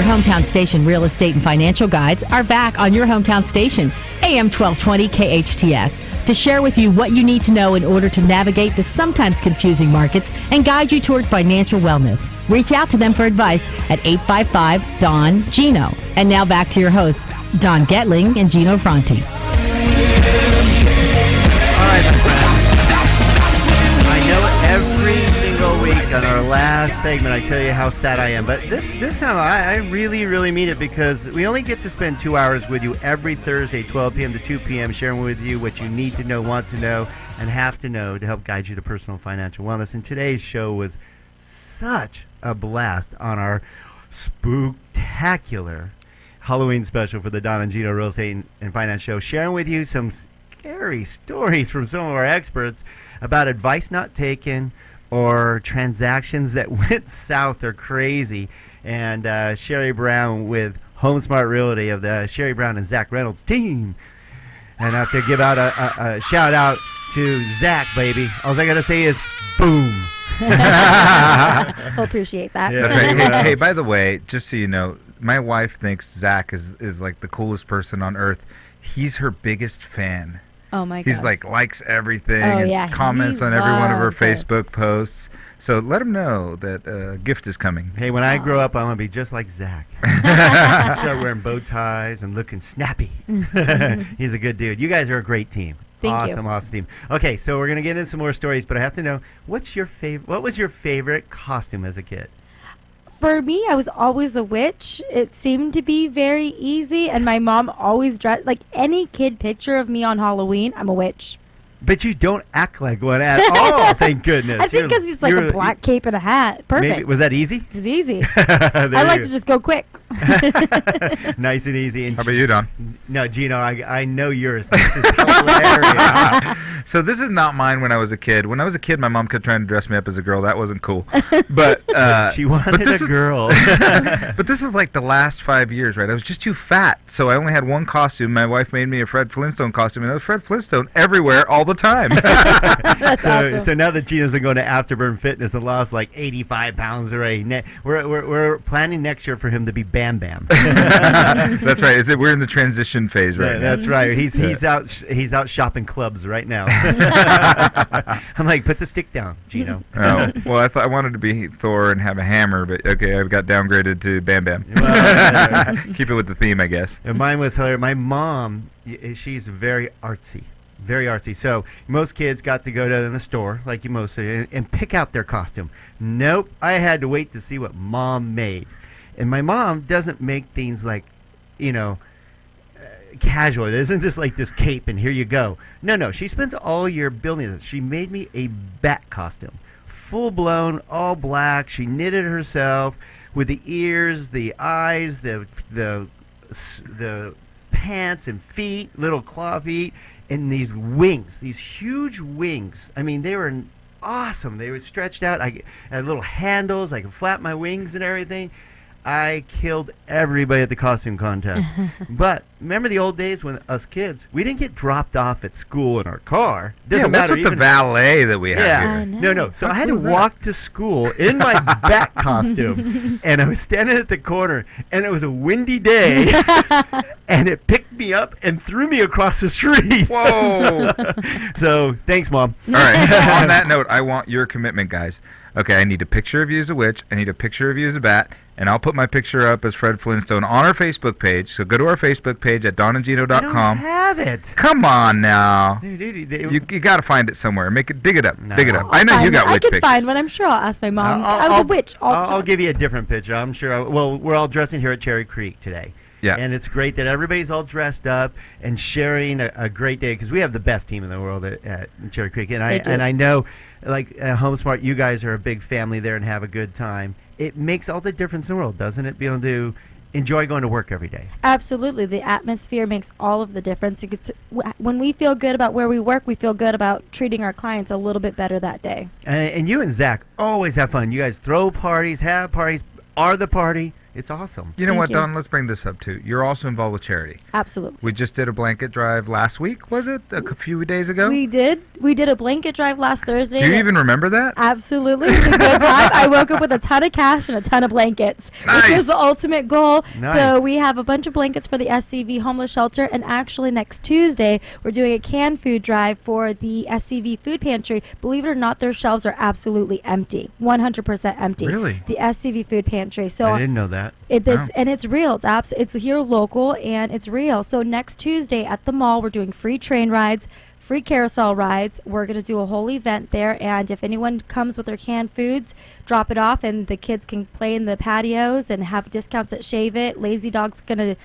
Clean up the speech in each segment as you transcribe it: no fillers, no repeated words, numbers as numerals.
hometown station real estate and financial guides are back on your hometown station, AM 1220 KHTS, to share with you what you need to know in order to navigate the sometimes confusing markets and guide you toward financial wellness. Reach out to them for advice at 855-DON-GINO. And now back to your hosts, Don Getling and Gino Franti. All right, my friends. I know every single week on our last segment I tell you how sad I am, but this time I really, really mean it, because we only get to spend 2 hours with you every Thursday, 12 p.m. to 2 p.m., sharing with you what you need to know, want to know, and have to know to help guide you to personal financial wellness. And today's show was such a blast on our spooktacular Halloween special for the Don and Gino Real Estate and Finance Show, sharing with you some scary stories from some of our experts about advice not taken or transactions that went south or crazy. And Sherry Brown with Home Smart Realty of the Sherry Brown and Zach Reynolds team. And I have to give out a shout out to Zach, baby. All I got to say is boom. We'll appreciate that. Yeah. Right. Hey, by the way, just so you know, my wife thinks Zach is like the coolest person on earth. He's her biggest fan. Oh my god. He's like likes everything and and comments on every one of her Facebook posts. So let him know that a gift is coming. Hey, when I grow up, I want to be just like Zach. Start wearing bow ties and looking snappy. He's a good dude. You guys are a great team. Thank you. Awesome team. Okay, so we're gonna get into some more stories, but I have to know, what was your favorite costume as a kid? For me, I was always a witch. It seemed to be very easy, and my mom always dressed like any kid picture of me on Halloween. I'm a witch. But you don't act like one at all, thank goodness. I think because it's like a black cape and a hat. Perfect. Maybe, was that easy? It was easy. I like to just go quick. Nice and easy. And how about you, Don? No, Gino, I know yours. This is hilarious. So this is not mine when I was a kid. When I was a kid, my mom kept trying to dress me up as a girl. That wasn't cool. But she wanted a girl. But this is like the last 5 years, right? I was just too fat, so I only had one costume. My wife made me a Fred Flintstone costume, and it was Fred Flintstone everywhere, all the time. That's awesome. So now that Gino's been going to Afterburn Fitness and lost like 85 pounds already, we're planning next year for him to be Bam Bam. That's right. We're in the transition phase right now. That's right. He's out shopping clubs right now. I'm like, put the stick down, Gino. Oh, well, I thought I wanted to be Thor and have a hammer, but okay, I've got downgraded to Bam Bam. Well, keep it with the theme, I guess. And mine was hilarious. My mom, she's very artsy. Very artsy. So most kids got to go to the store, like you most say, and pick out their costume. Nope. I had to wait to see what mom made. And my mom doesn't make things like, casual. It isn't just like this cape and here you go. No. She spends all year building it. She made me a bat costume. Full blown, all black. She knitted it herself with the ears, the eyes, the pants and feet, little claw feet, and these wings, these huge wings. I mean, they were awesome. They were stretched out. I had little handles. I could flap my wings and everything. I killed everybody at the costume contest. But remember the old days when us kids, we didn't get dropped off at school in our car. Doesn't matter. What's with the valet that we have here? No. So I had to walk to school in my bat costume, and I was standing at the corner, and it was a windy day, and it picked me up and threw me across the street. Whoa! So thanks, Mom. All right. On that note, I want your commitment, guys. Okay, I need a picture of you as a witch. I need a picture of you as a bat. And I'll put my picture up as Fred Flintstone on our Facebook page. So go to our Facebook page at donandgino.com. I don't have it. Come on now. You got to find it somewhere. Dig it up. No. Dig it up. I know you got witch pictures. I can find one. I'm sure I'll ask my mom. I was a witch all the time. I'll give you a different picture. I'm sure. Well, we're all dressing here at Cherry Creek today. Yeah. And it's great that everybody's all dressed up and sharing a great day, because we have the best team in the world at Cherry Creek. And I know, like Home Smart, you guys are a big family there and have a good time. It makes all the difference in the world, doesn't it? Be able to enjoy going to work every day. Absolutely. The atmosphere makes all of the difference. When we feel good about where we work, we feel good about treating our clients a little bit better that day. And you and Zach always have fun. You guys throw parties, have parties, are the party. It's awesome. You know Thank what, you. Dawn? Let's bring this up too. You're also involved with charity. Absolutely. We just did a blanket drive last week, was it? A few days ago? We did a blanket drive last Thursday. Do you even remember that? Absolutely. It was a good time. I woke up with a ton of cash and a ton of blankets, Nice. which was the ultimate goal. Nice. So we have a bunch of blankets for the SCV homeless shelter, and actually next Tuesday we're doing a canned food drive for the SCV food pantry. Believe it or not, their shelves are absolutely empty, 100% empty. Really? The SCV food pantry. So I didn't know that. it's real. It's here local and it's real. So next Tuesday at the mall, we're doing free train rides, free carousel rides. We're going to do a whole event there, and if anyone comes with their canned foods, drop it off, and the kids can play in the patios and have discounts at Shave It. Lazy Dog's going to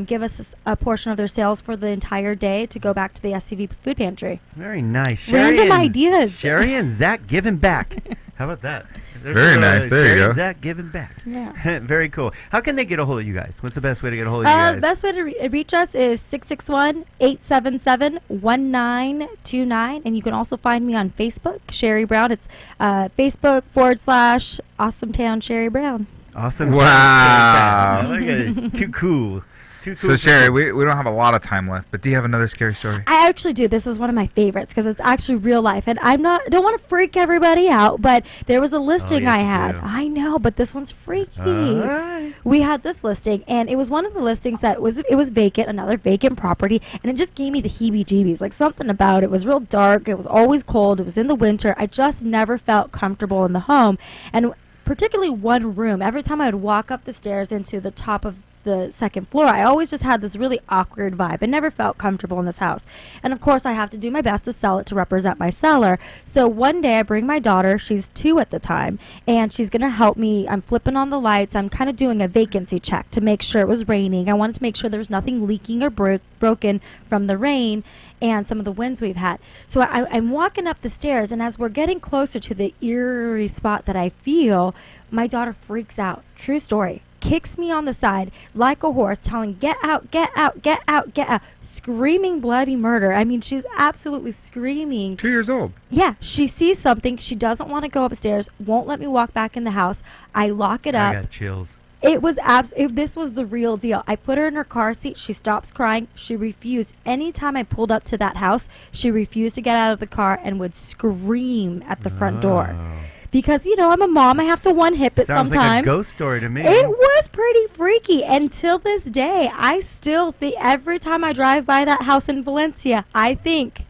give us a portion of their sales for the entire day to go back to the SCV food pantry. Very nice. Random and- ideas. Sherry and Zach giving back. How about that? Very nice. There you Sherry go. and Zach giving back. Yeah. Very cool. How can they get a hold of you guys? What's the best way to get a hold of you guys? The best way to reach us is 661-877-1929, and you can also find me on Facebook, Sherry Brown. It's Facebook.com/AwesomeTown Sherry Brown. Awesome. Wow. Look at it. Too cool. Too cool. So, Sherry, we don't have a lot of time left, but do you have another scary story? I actually do. This is one of my favorites because it's actually real life, and I don't want to freak everybody out, but there was a listing yes, I you had. do. I know, but this one's freaky. All right. We had this listing, and it was one of the listings that was vacant, another vacant property, and it just gave me the heebie-jeebies. Like, something about it was real dark. It was always cold. It was in the winter. I just never felt comfortable in the home, and particularly one room. Every time I would walk up the stairs into the top of the second floor, I always just had this really awkward vibe. I never felt comfortable in this house. And of course, I have to do my best to sell it to represent my seller. So one day I bring my daughter, she's 2 at the time, and she's going to help me. I'm flipping on the lights. I'm kind of doing a vacancy check to make sure it was raining. I wanted to make sure there was nothing leaking or broken from the rain and some of the winds we've had. So I'm walking up the stairs, and as we're getting closer to the eerie spot that I feel, my daughter freaks out. True story. Kicks me on the side like a horse, telling, "Get out, get out, get out, get out," screaming bloody murder. I mean, she's absolutely screaming. 2 years old. Yeah, she sees something. She doesn't want to go upstairs, won't let me walk back in the house. I lock it I up. got chills. It was this was the real deal. I put her in her car seat. She stops crying. She refused. Anytime I pulled up to that house, she refused to get out of the car and would scream at the front door. Oh. Because, I'm a mom. I have to one-hip it Sounds sometimes. like a ghost story to me. It was pretty freaky. Until this day, I still think every time I drive by that house in Valencia, I think,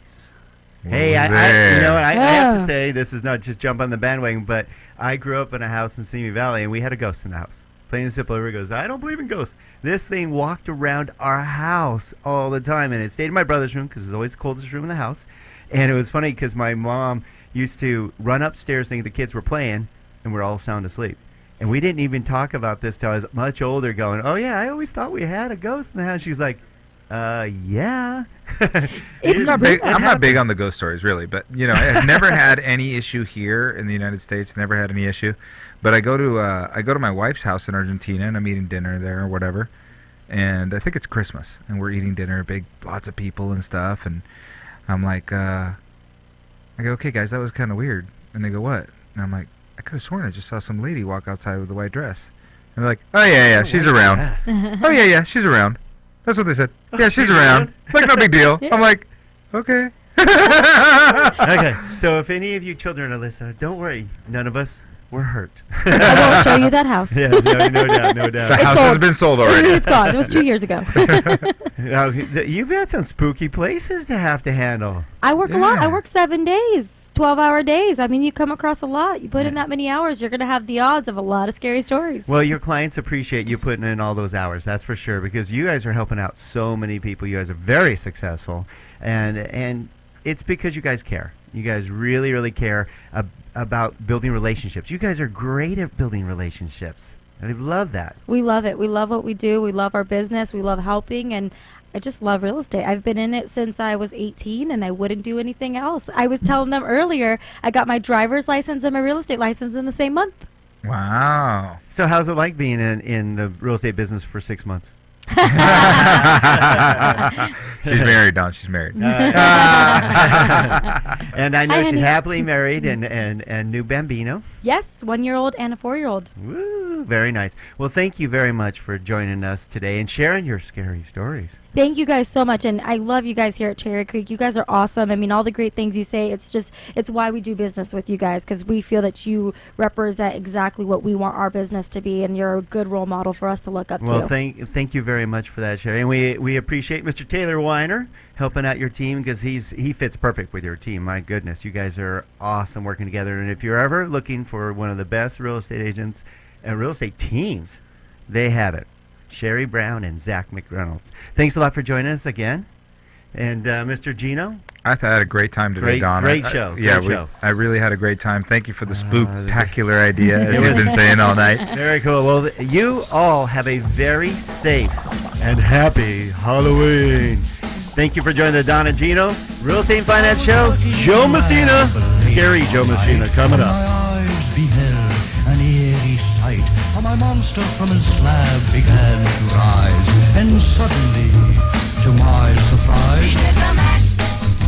Hey, I have to say, this is not just jump on the bandwagon, but I grew up in a house in Simi Valley, and we had a ghost in the house. Plain and simple, everybody goes, "I don't believe in ghosts." This thing walked around our house all the time, and it stayed in my brother's room because it's always the coldest room in the house. And it was funny because my mom used to run upstairs thinking the kids were playing, and we're all sound asleep. And we didn't even talk about this till I was much older, going, "Oh yeah, I always thought we had a ghost in the house." She's like, yeah. It's I'm real. not big on the ghost stories, really, but I've never had any issue here in the United States. Never had any issue, but I go to my wife's house in Argentina, and I'm eating dinner there or whatever, and I think it's Christmas, and we're eating dinner, lots of people and stuff, and I'm like, I go, "Okay, guys, that was kind of weird," and they go, "What?" And I'm like, "I could have sworn I just saw some lady walk outside with a white dress," and they're like, "Oh yeah, she's around." "Oh yeah, she's around." That's what they said. "Yeah, she's around." Like, no big deal. Yeah. I'm like, okay. Okay, so if any of you children are listening, don't worry. None of us were hurt. I won't show you that house. Yeah, no doubt, no The doubt. It's house has sold. been sold already. It's gone. It was 2 years ago. You've had some spooky places to have to handle. I work a lot. I Yeah. work 7 days, 12-hour days. I mean, you come across a lot. You put in that many hours, you're going to have the odds of a lot of scary stories. Well, your clients appreciate you putting in all those hours, that's for sure, because you guys are helping out so many people. You guys are very successful, and it's because you guys care. You guys really, really care about building relationships. You guys are great at building relationships. I love that. We love it. We love what we do. We love our business. We love helping, and I just love real estate. I've been in it since I was 18, and I wouldn't do anything else. I was telling them earlier, I got my driver's license and my real estate license in the same month. Wow. So how's it like being in the real estate business for 6 months? She's married, Don. She's married. And I know Hi, she's honey. happily married and new bambino. Yes, 1-year-old and a 4-year-old. Woo! Ooh, very nice. Well, thank you very much for joining us today and sharing your scary stories. Thank you guys so much, and I love you guys here at Cherry Creek. You guys are awesome. I mean, all the great things you say, it's why we do business with you guys, because we feel that you represent exactly what we want our business to be, and you're a good role model for us to look up to. Well, thank you very much for that, Sherry. And we appreciate Mr. Taylor Weiner helping out your team, because he fits perfect with your team. My goodness, you guys are awesome working together. And if you're ever looking for one of the best real estate agents and real estate teams, they have it. Sherry Brown and Zach McReynolds. Thanks a lot for joining us again. And Mr. Gino? I had a great time today, Don. Great show. I really had a really had a great time. Thank you for the spooktacular idea, as you've been saying all night. Very cool. Well, you all have a very safe and happy Halloween. Thank you for joining the Don and Gino Real Estate and Finance Show. Joe Messina, scary Joe Messina, coming up. My eyes beheld an eerie sight, for my monster from his slab began to rise, and suddenly, to my surprise,